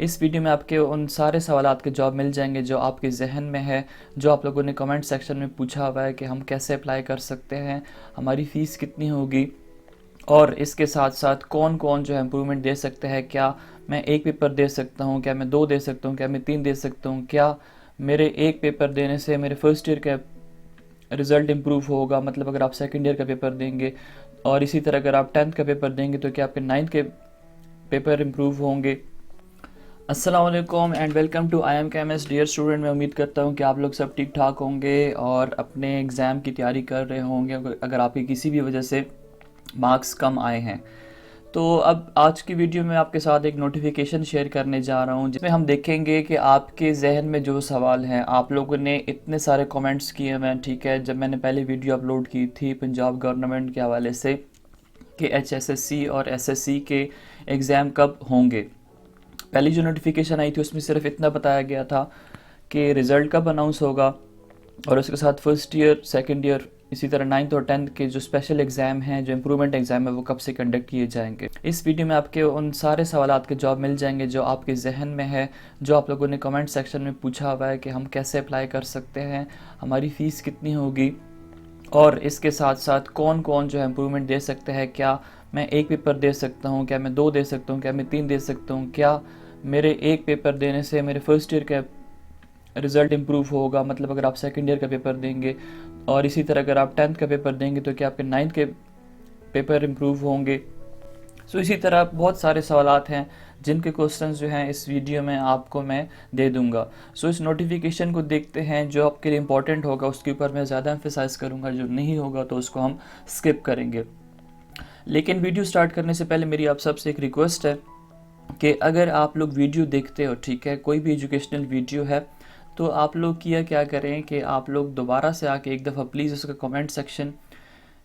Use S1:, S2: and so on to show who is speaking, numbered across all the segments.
S1: इस वीडियो में आपके उन सारे सवालात के जवाब मिल जाएंगे जो आपके जहन में है, जो आप लोगों ने कमेंट सेक्शन में पूछा हुआ है कि हम कैसे अप्लाई कर सकते हैं, हमारी फ़ीस कितनी होगी, और इसके साथ साथ कौन कौन जो है इम्प्रूवमेंट दे सकते हैं। क्या मैं एक पेपर दे सकता हूँ, क्या मैं 2 दे सकता हूँ, क्या मैं 3 दे सकता हूँ, क्या मेरे एक पेपर देने से मेरे फर्स्ट ईयर का रिज़ल्ट इम्प्रूव होगा, मतलब अगर आप सेकंड ईयर का पेपर देंगे, और इसी तरह अगर आप 10th का पेपर देंगे तो क्या आपके 9th के पेपर इम्प्रूव होंगे। अस्सलाम वालेकुम and welcome to I M chemist. Dear student, मैं उम्मीद करता हूँ कि आप लोग सब ठीक ठाक होंगे और अपने एग्ज़ाम की तैयारी कर रहे होंगे। अगर आपके किसी भी वजह से मार्क्स कम आए हैं तो अब आज की वीडियो में आपके साथ एक नोटिफिकेशन शेयर करने जा रहा हूँ जिसमें हम देखेंगे कि आपके जहन में जो सवाल हैं, आप लोगों ने इतने सारे कमेंट्स किए हैं, ठीक है, जब मैंने पहले वीडियो अपलोड की थी पंजाब गवर्नमेंट के हवाले से कि HSSC और SSC के एग्ज़ाम कब होंगे। पहली जो नोटिफिकेशन आई थी उसमें सिर्फ इतना बताया गया था कि रिज़ल्ट कब अनाउंस होगा, और उसके साथ फर्स्ट ईयर, सेकंड ईयर, इसी तरह 9th और 10th के जो स्पेशल एग्ज़ाम हैं, जो इम्प्रूवमेंट एग्ज़ाम है, वो कब से कंडक्ट किए जाएंगे। इस वीडियो में आपके उन सारे सवालात के जवाब मिल जाएंगे जो आपके जहन में है, जो आप लोगों ने कमेंट सेक्शन में पूछा हुआ है कि हम कैसे अप्लाई कर सकते हैं, हमारी फ़ीस कितनी होगी, और इसके साथ साथ कौन कौन जो है इम्प्रूवमेंट दे सकते हैं। क्या मैं एक पेपर दे सकता हूँ, क्या मैं 2 दे सकता हूँ, क्या मैं 3 दे सकता हूँ, क्या मेरे एक पेपर देने से मेरे फर्स्ट ईयर का रिज़ल्ट इम्प्रूव होगा, मतलब अगर आप सेकंड ईयर का पेपर देंगे, और इसी तरह अगर आप 10th का पेपर देंगे तो क्या आपके 9th के पेपर इम्प्रूव होंगे। इसी तरह बहुत सारे सवालात हैं जिनके क्वेश्चंस जो हैं इस वीडियो में आपको मैं दे दूंगा। इस नोटिफिकेशन को देखते हैं, जो आपके लिए इम्पोर्टेंट होगा उसके ऊपर मैं ज़्यादा एम्फेसाइज करूंगा, जो नहीं होगा तो उसको हम स्किप करेंगे। लेकिन वीडियो स्टार्ट करने से पहले मेरी आप सबसे एक रिक्वेस्ट है कि अगर आप लोग वीडियो देखते हो, ठीक है, कोई भी एजुकेशनल वीडियो है, तो आप लोग क्या करें कि आप लोग दोबारा से आके एक दफ़ा प्लीज़ उसका कमेंट सेक्शन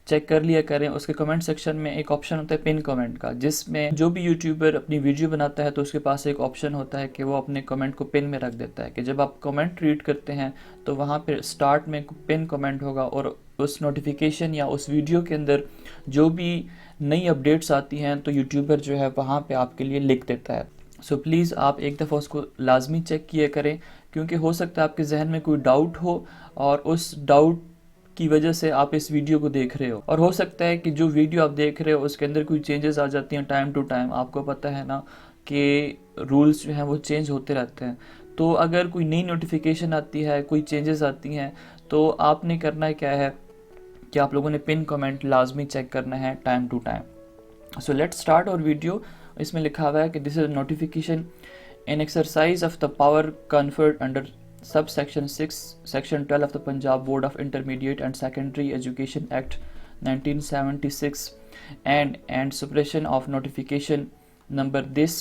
S1: चेक कर लिया करें। उसके कमेंट सेक्शन में एक ऑप्शन होता है पिन कमेंट का, जिसमें जो भी यूट्यूबर अपनी वीडियो बनाता है तो उसके पास एक ऑप्शन होता है कि वो अपने कमेंट को पिन में रख देता है, कि जब आप कमेंट रीड करते हैं तो वहाँ पर स्टार्ट में पिन कमेंट होगा, और उस नोटिफिकेशन या उस वीडियो के अंदर जो भी नई अपडेट्स आती हैं तो यूट्यूबर जो है वहाँ पे आपके लिए लिख देता है। प्लीज़ आप एक दफ़ा उसको लाजमी चेक किया करें, क्योंकि हो सकता है आपके जहन में कोई डाउट हो और उस डाउट की वजह से आप इस वीडियो को देख रहे हो, और हो सकता है कि जो वीडियो आप देख रहे हो उसके अंदर कोई चेंजेस आ जाती हैं टाइम टू टाइम। आपको पता है ना कि रूल्स जो हैं वो चेंज होते रहते हैं। तो अगर कोई नई नोटिफिकेशन आती है, कोई चेंजेस आती हैं, तो आपने करना क्या है कि आप लोगों ने पिन कमेंट लाजमी चेक करना है time to time. Let's start और वीडियो। इसमें लिखा हुआ है कि this is notification in exercise of the power conferred under subsection 6 section 12 of the Punjab Board of Intermediate and Secondary Education Act 1976 and suppression of notification number this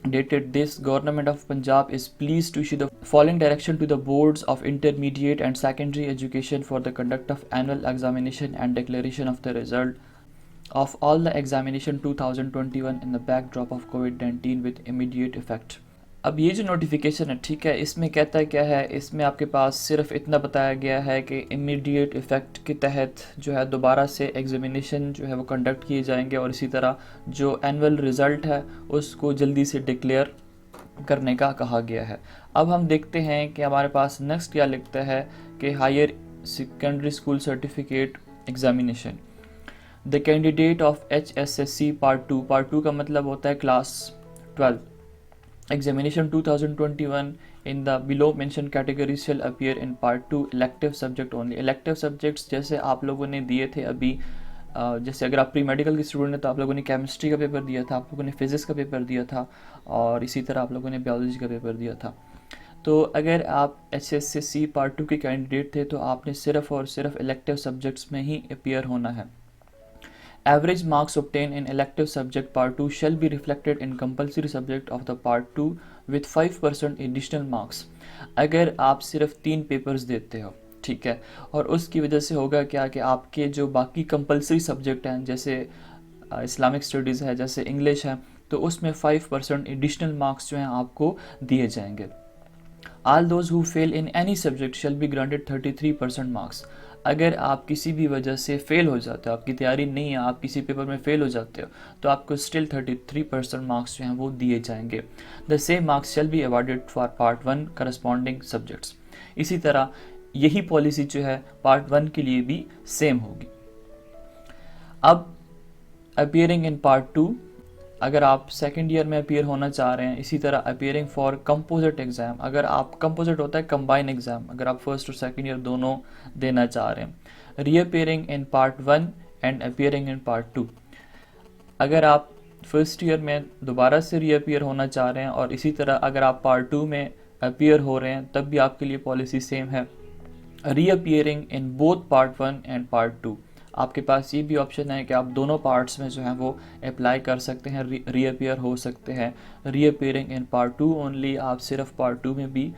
S1: dated this. Government of Punjab is pleased to issue the following direction to the boards of intermediate and secondary education for the conduct of annual examination and declaration of the result of all the examination 2021 in the backdrop of COVID-19 with immediate effect. अब ये जो notification है, ठीक है, इसमें कहता है क्या है, इसमें आपके पास सिर्फ इतना बताया गया है कि इमीडिएट इफ़ेक्ट के तहत जो है दोबारा से एग्ज़ामिनेशन जो है वो कंडक्ट किए जाएंगे, और इसी तरह जो एनुअल रिज़ल्ट है उसको जल्दी से डिक्लेयर करने का कहा गया है। अब हम देखते हैं कि हमारे पास नेक्स्ट क्या लिखता है कि higher secondary school certificate examination the candidate of HSSC part 2 का मतलब होता है class 12 examination 2021 in the below mentioned categories shall appear in part 2 elective subject only. elective subjects जैसे आप लोगों ने दिए थे अभी, जैसे अगर आप प्री मेडिकल के स्टूडेंट हैं तो आप लोगों ने केमिस्ट्री का पेपर दिया था, आप लोगों ने फिजिक्स का पेपर दिया था, और इसी तरह आप लोगों ने बायोलॉजी का पेपर दिया था। तो अगर आप HSSC पार्ट 2 के कैंडिडेट थे तो आपने सिर्फ और सिर्फ इलेक्टिव सब्जेक्ट्स में ही अपीयर होना है। Average marks obtained in elective subject part 2 shall be reflected in compulsory subject of the part 2 with 5% additional marks। अगर आप सिर्फ 3 पेपर्स देते हो, ठीक है, और उसकी वजह से होगा क्या कि आपके जो बाकी कंपलसरी सब्जेक्ट हैं, जैसे इस्लामिक स्टडीज़ है, जैसे इंग्लिश है, तो उसमें 5% एडिशनल मार्क्स जो हैं आपको दिए जाएंगे। All those who fail in any subject shall be granted 33% marks। अगर आप किसी भी वजह से फेल हो जाते हो, आपकी तैयारी नहीं है, आप किसी पेपर में फेल हो जाते हो, तो आपको स्टिल 33% मार्क्स जो हैं वो दिए जाएंगे। The same marks shall be awarded for part 1 corresponding subjects. इसी तरह यही पॉलिसी जो है पार्ट 1 के लिए भी सेम होगी। अब अपीयरिंग इन पार्ट 2, अगर आप सेकेंड ईयर में अपीयर होना चाह रहे हैं, इसी तरह अपीयरिंग फॉर कंपोजिट एग्जाम, अगर आप कंपोजिट होता है कंबाइन एग्जाम, अगर आप फर्स्ट और सेकेंड ईयर दोनों देना चाह रहे हैं, reappearing in part 1 and appearing in part 2। अगर आप फर्स्ट ईयर में दोबारा से रीअपीयर होना चाह रहे हैं और इसी तरह अगर आप पार्ट 2 में अपीयर हो रहे हैं, तब भी आपके लिए पॉलिसी सेम है, reappearing in both part 1 and part 2। आपके पास ये भी ऑप्शन है कि आप दोनों पार्ट्स में जो है वो अप्लाई कर सकते हैं, रीअपीयर हो सकते हैं। रीअपीयरिंग इन पार्ट 2 ओनली, आप सिर्फ पार्ट 2 में भी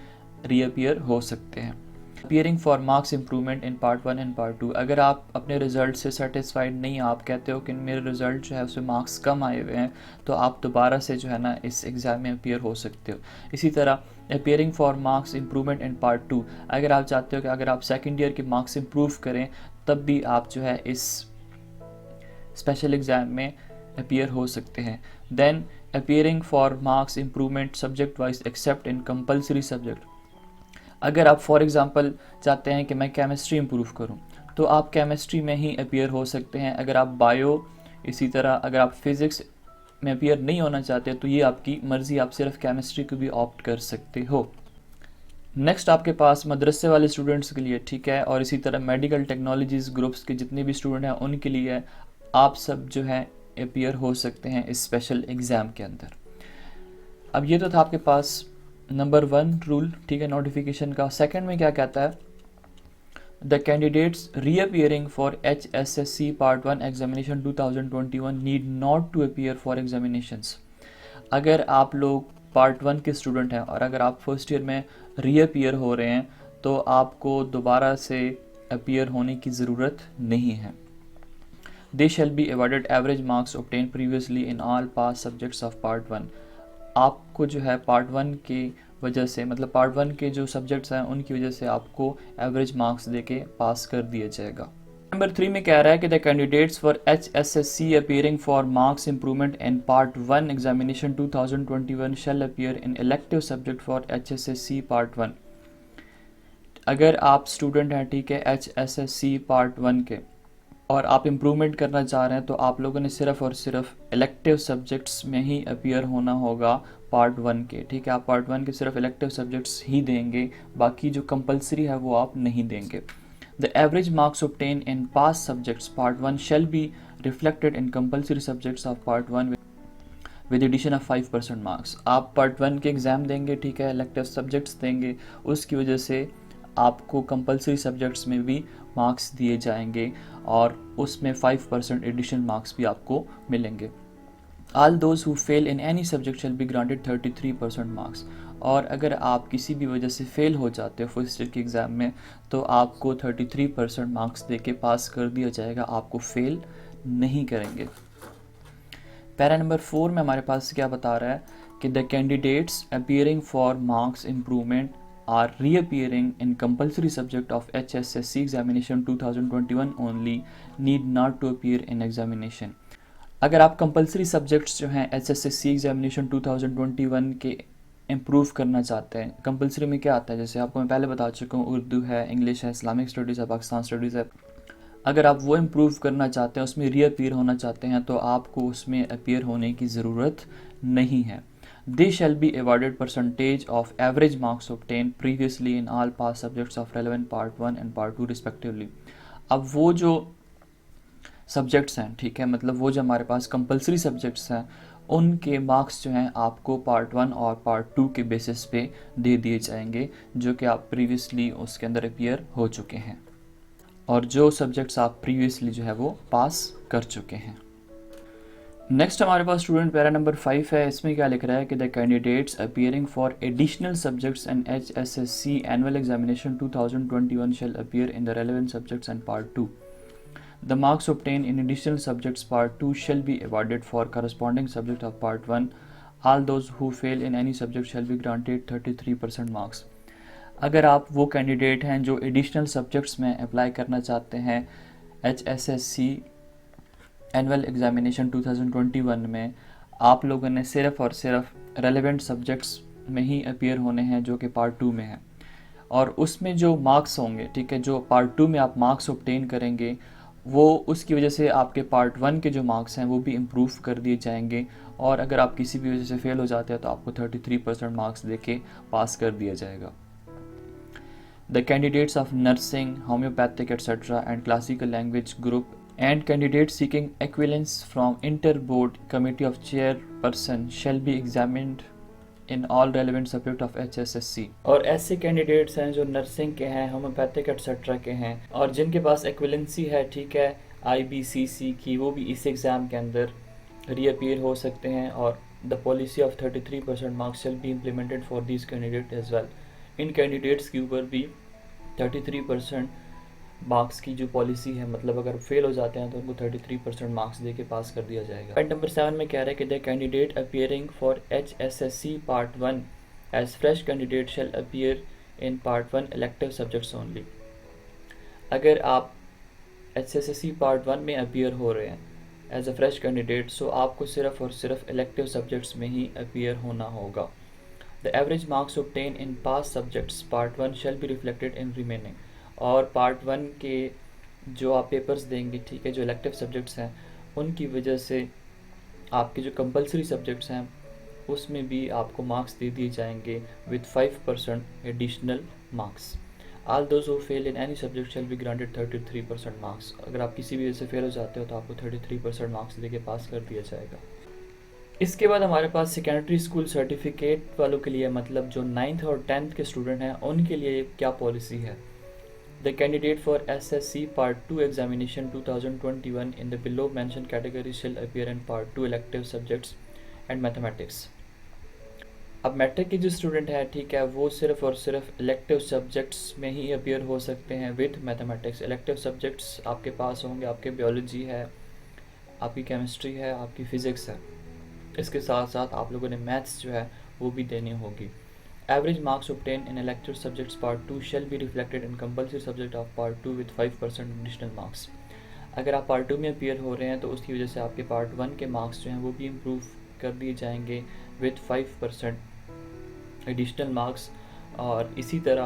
S1: रीअपीयर हो सकते हैं। Appearing for marks improvement in part 1 and part 2, अगर आप अपने रिजल्ट से सेटिस्फाइड नहीं, आप कहते हो कि मेरे रिजल्ट जो है उसमें मार्क्स कम आए हुए हैं, तो आप दोबारा से जो है ना इस एग्ज़ाम में अपीयर हो सकते हो। इसी तरह appearing for marks improvement in part 2, अगर आप चाहते हो कि अगर आप सेकेंड ईयर के मार्क्स इंप्रूव करें, तब भी आप जो है इस स्पेशल एग्ज़ाम में अपीयर हो सकते हैं। Then appearing for marks improvement subject wise except in compulsory subject, अगर आप फॉर एग्जांपल चाहते हैं कि मैं केमिस्ट्री इंप्रूव करूं, तो आप केमिस्ट्री में ही अपीयर हो सकते हैं। अगर आप बायो, इसी तरह अगर आप फिज़िक्स में अपीयर नहीं होना चाहते, तो ये आपकी मर्ज़ी, आप सिर्फ केमिस्ट्री को भी ऑप्ट कर सकते हो। नेक्स्ट आपके पास मदरसे वाले स्टूडेंट्स के लिए, ठीक है, और इसी तरह मेडिकल टेक्नोलॉजीज़ ग्रुप्स के जितने भी स्टूडेंट हैं उनके लिए आप सब जो है अपीयर हो सकते हैं इस स्पेशल एग्ज़ाम के अंदर। अब ये तो था आपके पास नंबर 1 रूल, ठीक है, नोटिफिकेशन का। सेकंड में क्या कहता है, the candidates reappearing for HSSC part 1 examination 2021 need not to appear for examinations. अगर आप लोग पार्ट 1 के स्टूडेंट हैं और अगर आप फर्स्ट ईयर में रीअपीयर हो रहे हैं, तो आपको दोबारा से अपीयर होने की ज़रूरत नहीं है। They shall be awarded average marks obtain previously in all pass subjects of part 1। आपको जो है पार्ट 1 की वजह से, मतलब पार्ट 1 के जो सब्जेक्ट्स हैं उनकी वजह से आपको एवरेज मार्क्स देके पास कर दिया जाएगा। नंबर 3 में कह रहा है कि the candidates for HSSC appearing for marks improvement in part 1 examination 2021 shall appear in elective subject for HSSC part 1। अगर आप स्टूडेंट हैं, ठीक है, HSSC पार्ट 1 के, और आप इम्प्रूवमेंट करना चाह रहे हैं, तो आप लोगों ने सिर्फ और सिर्फ इलेक्टिव सब्जेक्ट्स में ही अपीयर होना होगा पार्ट 1 के, ठीक है। आप पार्ट 1 के सिर्फ इलेक्टिव सब्जेक्ट्स ही देंगे, बाकी जो कंपलसरी है वो आप नहीं देंगे। The average marks obtain in pass subjects part 1 shall be reflected in compulsory subjects of part 1 with addition of 5% marks. आप पार्ट 1 के एग्ज़ाम देंगे, ठीक है, इलेक्टिव सब्जेक्ट्स देंगे, उसकी वजह से आपको कंपलसरी सब्जेक्ट्स में भी मार्क्स दिए जाएंगे और उसमें 5% एडिशनल मार्क्स भी आपको मिलेंगे। All those who fail in any subject shall be granted 33% marks. और अगर आप किसी भी वजह से फेल हो जाते हो फर्स्ट ईयर के एग्ज़ाम में, तो आपको 33% मार्क्स दे के पास कर दिया जाएगा, आपको फेल नहीं करेंगे। पैरा नंबर 4 में हमारे पास क्या बता रहा है कि the candidates appearing for marks improvement are reappearing in compulsory subject of HSSC examination 2021 only need not to appear in examination। अगर आप कंपलसरी सब्जेक्ट्स जो हैं HSSC एग्जामिनेशन 2021 के इम्प्रूव करना चाहते हैं, कंपलसरी में क्या आता है, जैसे आपको मैं पहले बता चुका हूँ, उर्दू है, इंग्लिश है, इस्लामिक स्टडीज़ है, पाकिस्तान स्टडीज़ है। अगर आप वो इम्प्रूव करना चाहते हैं, उसमें रीअपीयर होना चाहते हैं, तो आपको उसमें अपीयर होने की ज़रूरत नहीं है। They shall be awarded percentage of average marks obtained previously in all past subjects of relevant part 1 and part 2 respectively। अब वो जो सब्जेक्ट्स हैं, ठीक है, मतलब वो जो हमारे पास कंपलसरी सब्जेक्ट्स हैं, उनके मार्क्स जो हैं आपको पार्ट 1 और पार्ट 2 के बेसिस पे दे दिए जाएंगे, जो कि आप प्रीवियसली उसके अंदर अपीयर हो चुके हैं और जो सब्जेक्ट्स आप प्रीवियसली जो है वो पास कर चुके हैं। नेक्स्ट हमारे पास स्टूडेंट पैरा नंबर 5 है। इसमें क्या लिख रहा है कि the candidates appearing for additional subjects and HSSC annual examination 2021 shall appear in the relevant subjects and part 2। The marks obtain in additional subjects part 2 shall be awarded for corresponding subject of part 1। All those who fail in any subject shall be granted 33% marks. अगर आप वो candidate हैं जो additional subjects में apply करना चाहते हैं HSSC annual examination 2021 में, आप लोगों ने सिर्फ़ और सिर्फ रेलेवेंट सब्जेक्ट्स में ही अपीयर होने हैं जो कि पार्ट 2 में है। और उसमें जो मार्क्स होंगे, ठीक है, जो पार्ट 2 में आप मार्क्स ऑब्टेन करेंगे, वो उसकी वजह से आपके पार्ट 1 के जो मार्क्स हैं वो भी इम्प्रूव कर दिए जाएंगे। और अगर आप किसी भी वजह से फ़ेल हो जाते हैं तो आपको 33% मार्क्स देके पास कर दिया जाएगा। The candidates of nursing, homeopathic, etc., and classical language group, and candidates seeking equivalence from inter-board committee of chairperson shall be examined in all relevant subject of HSSC। और ऐसे कैंडिडेट्स हैं जो नर्सिंग के हैं, होम्योपैथिक एक्सेट्रा के हैं और जिनके पास एक्विलेंसी है, ठीक है, IBCC की, वो भी इस एग्ज़ाम के अंदर रीअपीयर हो सकते हैं। और the policy of 33% marks shall be implemented for this candidate as well. इन कैंडिडेट्स के ऊपर भी 33% मार्क्स की जो पॉलिसी है, मतलब अगर फेल हो जाते हैं तो उनको 33% मार्क्स दे के पास कर दिया जाएगा। पॉइंट नंबर 7 में कह रहा है कि the candidate appearing for HSSC part 1 as fresh candidate shall appear in part 1 elective subjects only. अगर आप HSSC पार्ट 1 में अपीयर हो रहे हैं एज अ फ्रेश कैंडिडेट, सो आपको सिर्फ और सिर्फ इलेक्टिव सब्जेक्ट्स में ही अपीयर होना होगा। The average marks obtained in pass subjects part 1 shall be reflected in remaining. और पार्ट 1 के जो आप पेपर्स देंगे, ठीक है, जो इलेक्टिव सब्जेक्ट्स हैं, उनकी वजह से आपके जो कंपलसरी सब्जेक्ट्स हैं उसमें भी आपको मार्क्स दे दिए जाएंगे with 5% additional marks. All those who fail in any subject shall be granted 33% marks. अगर आप किसी भी वजह से फेल हो जाते हो तो आपको 33% मार्क्स दे के पास कर दिया जाएगा। इसके बाद हमारे पास सेकेंडरी स्कूल सर्टिफिकेट वालों के लिए, मतलब जो 9th और 10th के स्टूडेंट हैं, उनके लिए क्या पॉलिसी है। The candidate for SSC part 2 examination 2021 in the below mention category shall appear in part 2 elective subjects and mathematics. अब मैट्रिक के जो स्टूडेंट है, ठीक है, वो सिर्फ और सिर्फ इलेक्टिव सब्जेक्ट्स में ही अपीयर हो सकते हैं विद मैथमेटिक्स। इलेक्टिव सब्जेक्ट्स आपके पास होंगे, आपके बायोलॉजी है, आपकी केमिस्ट्री है, आपकी फ़िज़िक्स है। इसके साथ साथ आप लोगों ने मैथ्स जो है वो भी देनी होगी। Average marks obtained in elective subjects part 2 shall be reflected in compulsory subject of part 2 with 5% additional marks. अगर आप पार्ट 2 में अपीयर हो रहे हैं तो उसकी वजह से आपके पार्ट 1 के मार्क्स जो हैं वो भी इम्प्रूव कर दिए जाएंगे विद 5% एडिशनल मार्क्स। और इसी तरह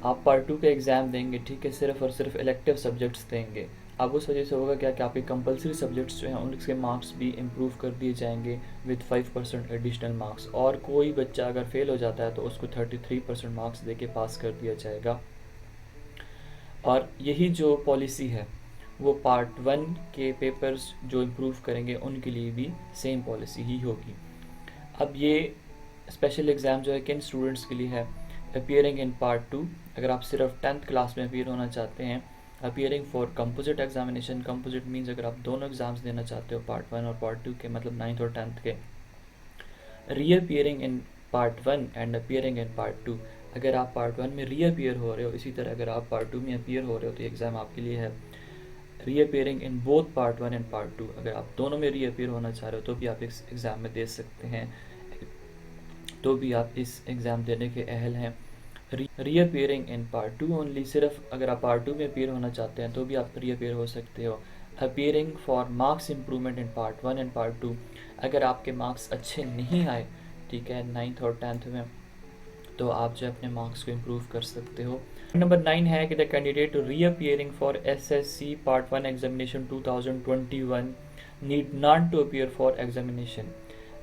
S1: आप पार्ट 2 का एग्ज़ाम देंगे, ठीक है, सिर्फ और सिर्फ इलेक्टिव सब्जेक्ट्स देंगे। अब उस वजह से होगा क्या कि आपके कंपलसरी सब्जेक्ट्स जो हैं उनके मार्क्स भी इम्प्रूव कर दिए जाएंगे विद 5% एडिशनल मार्क्स। और कोई बच्चा अगर फेल हो जाता है तो उसको 33% मार्क्स दे के पास कर दिया जाएगा। और यही जो पॉलिसी है वो पार्ट 1 के पेपर्स जो इम्प्रूव करेंगे उनके लिए भी सेम पॉलिसी ही होगी। अब ये स्पेशल एग्ज़ाम जो है किन स्टूडेंट्स के लिए है। अपीयरिंग इन पार्ट 2, अगर आप सिर्फ 10th क्लास में अपीयर होना चाहते हैं। Appearing for composite examination, composite means अगर आप दोनों एग्जाम्स देना चाहते हो, पार्ट 1 और पार्ट 2 के, मतलब 9th और 10th के। Reappearing in part 1 and appearing in part 2, अगर आप पार्ट 1 में रीअपीयर हो रहे हो, इसी तरह अगर आप पार्ट 2 में अपीयर हो रहे हो तो ये एग्ज़ाम आपके लिए है। Reappearing in both part 1 and part 2, अगर आप दोनों में रीअपीयर होना चाह रहे हो तो भी आप इस एग्ज़ाम में दे सकते हैं, तो भी आप इस एग्ज़ाम देने के अहल हैं। रीअपीयरिंग इन पार्ट 2 ओनली, सिर्फ अगर आप पार्ट 2 में अपीयर होना चाहते हैं तो भी आप रीअपीयर हो सकते हो। Appearing for marks improvement in part 1 and part 2, अगर आपके मार्क्स अच्छे नहीं आए, ठीक है, 9th और 10th में, तो आप जो अपने मार्क्स को इम्प्रूव कर सकते हो। नंबर 9 है कि the candidate reappearing for SSC part 1 examination 2021 need not to appear for examination.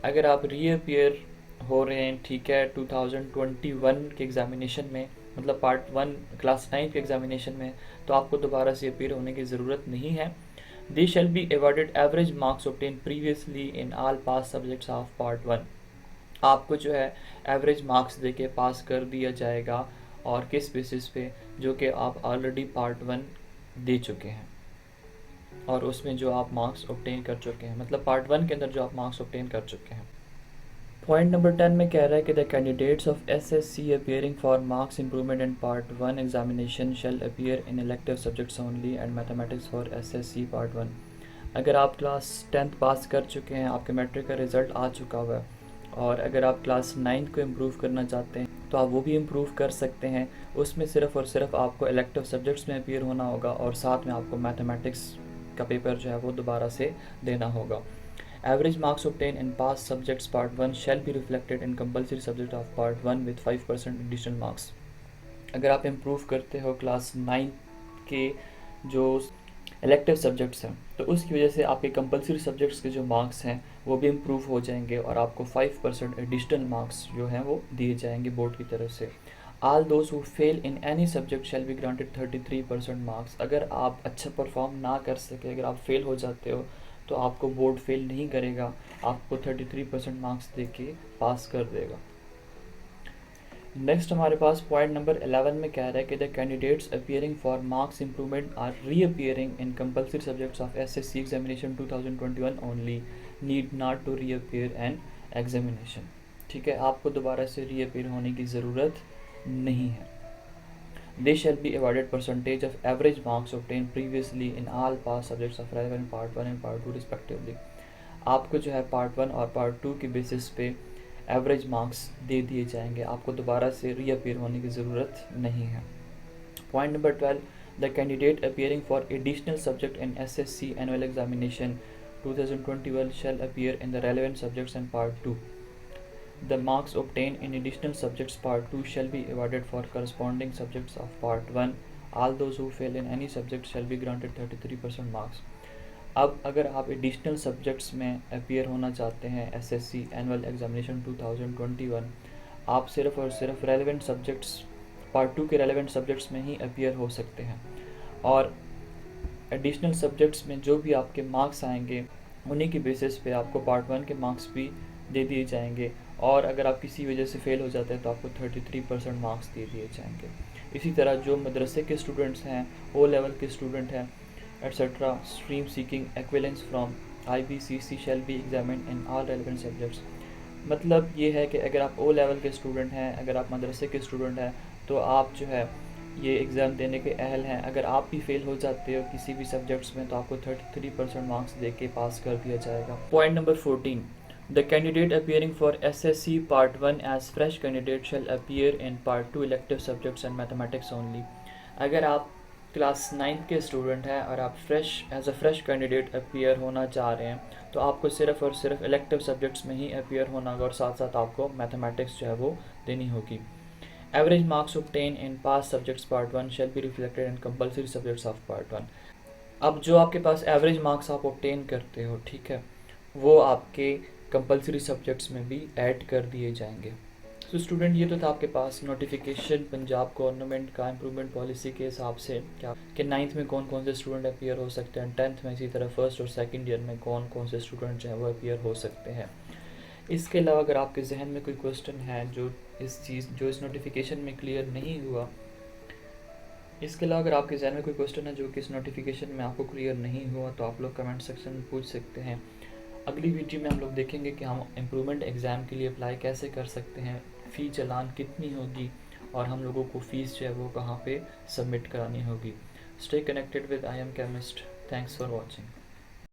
S1: अगर आप रीअपीयर हो रहे हैं, ठीक है, 2021 के एग्जामिनेशन में, मतलब पार्ट 1 क्लास 9 के एग्जामिनेशन में, तो आपको दोबारा से अपीयर होने की ज़रूरत नहीं है। They shall be awarded average marks obtain previously in all pass subjects of part 1। आपको जो है एवरेज मार्क्स दे के पास कर दिया जाएगा। और किस बेसिस पे, जो कि आप ऑलरेडी पार्ट 1 दे चुके हैं और उसमें जो आप मार्क्स ऑब्टेन कर चुके हैं, मतलब पार्ट 1 के अंदर जो आप मार्क्स ऑब्टेन कर चुके हैं। पॉइंट नंबर 10 में कह रहा है कि the candidates of SSC appearing for marks improvement in part 1 examination shall appear in elective subjects only and mathematics for SSC part 1। अगर आप क्लास 10th पास कर चुके हैं, आपके मैट्रिक का रिज़ल्ट आ चुका हुआ है, और अगर आप क्लास 9th को इम्प्रूव करना चाहते हैं तो आप वो भी इम्प्रूव कर सकते हैं। उसमें सिर्फ़ और सिर्फ आपको इलेक्टिव सब्जेक्ट्स में अपीयर होना होगा और साथ में आपको मैथमेटिक्स का पेपर जो है वो दोबारा से देना होगा। Average marks obtained in past subjects part 1 shall be reflected in compulsory subject of part 1 with 5% additional marks। अगर आप इम्प्रूव करते हो क्लास 9 के जो इलेक्टिव सब्जेक्ट्स हैं तो उसकी वजह से आपके कंपलसरी सब्जेक्ट्स के जो मार्क्स हैं वो भी इम्प्रूव हो जाएंगे और आपको 5% एडिशनल मार्क्स जो हैं वो दिए जाएंगे बोर्ड की तरफ से। All those who fail in any subject shall be granted 33% marks. अगर आप अच्छा परफॉर्म ना कर सके, अगर आप फेल हो जाते हो तो आपको बोर्ड फेल नहीं करेगा, आपको 33% मार्क्स दे के पास कर देगा। नेक्स्ट हमारे पास पॉइंट नंबर 11 में कह रहा है कि the candidates appearing for marks improvement are reappearing in compulsory subjects of SSC examination 2021 only, need not to reappear an examination. ठीक है, आपको दोबारा से रीअपियर होने की ज़रूरत नहीं है। They shall be awarded percentage of average marks obtained previously in all past subjects of relevant part 1 and part 2 respectively। आपको जो है पार्ट 1 और पार्ट 2 के बेसिस पे एवरेज मार्क्स दे दिए जाएंगे, आपको दोबारा से रीअपीयर होने की ज़रूरत नहीं है। Point number 12, the candidate appearing for additional subject in SSC annual examination 2021 shall appear in the relevant subjects in part 2। The marks obtained in additional subjects part 2 shall be awarded for corresponding subjects of part 1। All those who fail in any subject shall be granted 33% marks। अब अगर आप additional subjects में appear होना चाहते हैं SSC annual examination 2021, आप सिर्फ़ और सिर्फ रेलेवेंट सब्जेक्ट्स पार्ट 2 के रेलेवेंट सब्जेक्ट्स में ही अपीयर हो सकते हैं और एडिशनल सब्जेक्ट्स में जो भी आपके मार्क्स आएंगे उन्हीं की बेसिस पे आपको पार्ट 1 के मार्क्स भी दे दिए जाएंगे और अगर आप किसी वजह से फ़ेल हो जाते हैं तो आपको 33% मार्क्स दे दिए जाएंगे। इसी तरह जो मदरसे के स्टूडेंट्स हैं, ओ लेवल के स्टूडेंट हैं etcetera, stream seeking equivalence from IBCC shall be examine in all relevant subjects. मतलब ये है कि अगर आप ओ लेवल के स्टूडेंट हैं, अगर आप मदरसे के स्टूडेंट हैं तो आप जो है ये एग्ज़ाम देने के अहल हैं। अगर आप भी फेल हो जाते हो किसी भी सब्जेक्ट्स में तो आपको 33% मार्क्स दे के पास कर दिया जाएगा। Point number 14, the candidate appearing for SSC part 1 as fresh candidate shall appear in part 2 elective subjects and mathematics only. अगर आप क्लास 9 के स्टूडेंट हैं और आप as a fresh candidate appear होना चाह रहे हैं तो आपको सिर्फ़ और सिर्फ इलेक्टिव सब्जेक्ट्स में ही अपीयर होना होगा और साथ साथ आपको मैथमेटिक्स जो है वो देनी होगी। Average marks obtained in past subjects part 1 shall be reflected in compulsory subjects of part 1। अब जो आपके पास एवरेज मार्क्स आप ऑब्टेन करते हो, ठीक है, वो आपके कंपलसरी सब्जेक्ट्स में भी ऐड कर दिए जाएंगे। तो स्टूडेंट ये तो था आपके पास नोटिफिकेशन पंजाब गवर्नमेंट का इम्प्रूवमेंट पॉलिसी के हिसाब से क्या कि 9th में कौन कौन से स्टूडेंट अपीयर हो सकते हैं, 10th में इसी तरह फर्स्ट और सेकंड ईयर में कौन कौन से स्टूडेंट जो है वो अपीयर हो सकते हैं। इसके अलावा अगर आपके जहन में कोई क्वेश्चन है जो इस नोटिफिकेशन में क्लियर नहीं हुआ, इसके अलावा अगर आपके जहन में कोई क्वेश्चन है जो कि इस नोटिफिकेशन में आपको क्लियर नहीं हुआ तो आप लोग कमेंट सेक्शन में पूछ सकते हैं। अगली वीडियो में हम लोग देखेंगे कि हम इम्प्रूवमेंट एग्ज़ाम के लिए अप्लाई कैसे कर सकते हैं, फ़ी चालान कितनी होगी और हम लोगों को फ़ीस जो है वो कहाँ पे सबमिट करानी होगी। Stay connected with I M chemist. Thanks for watching.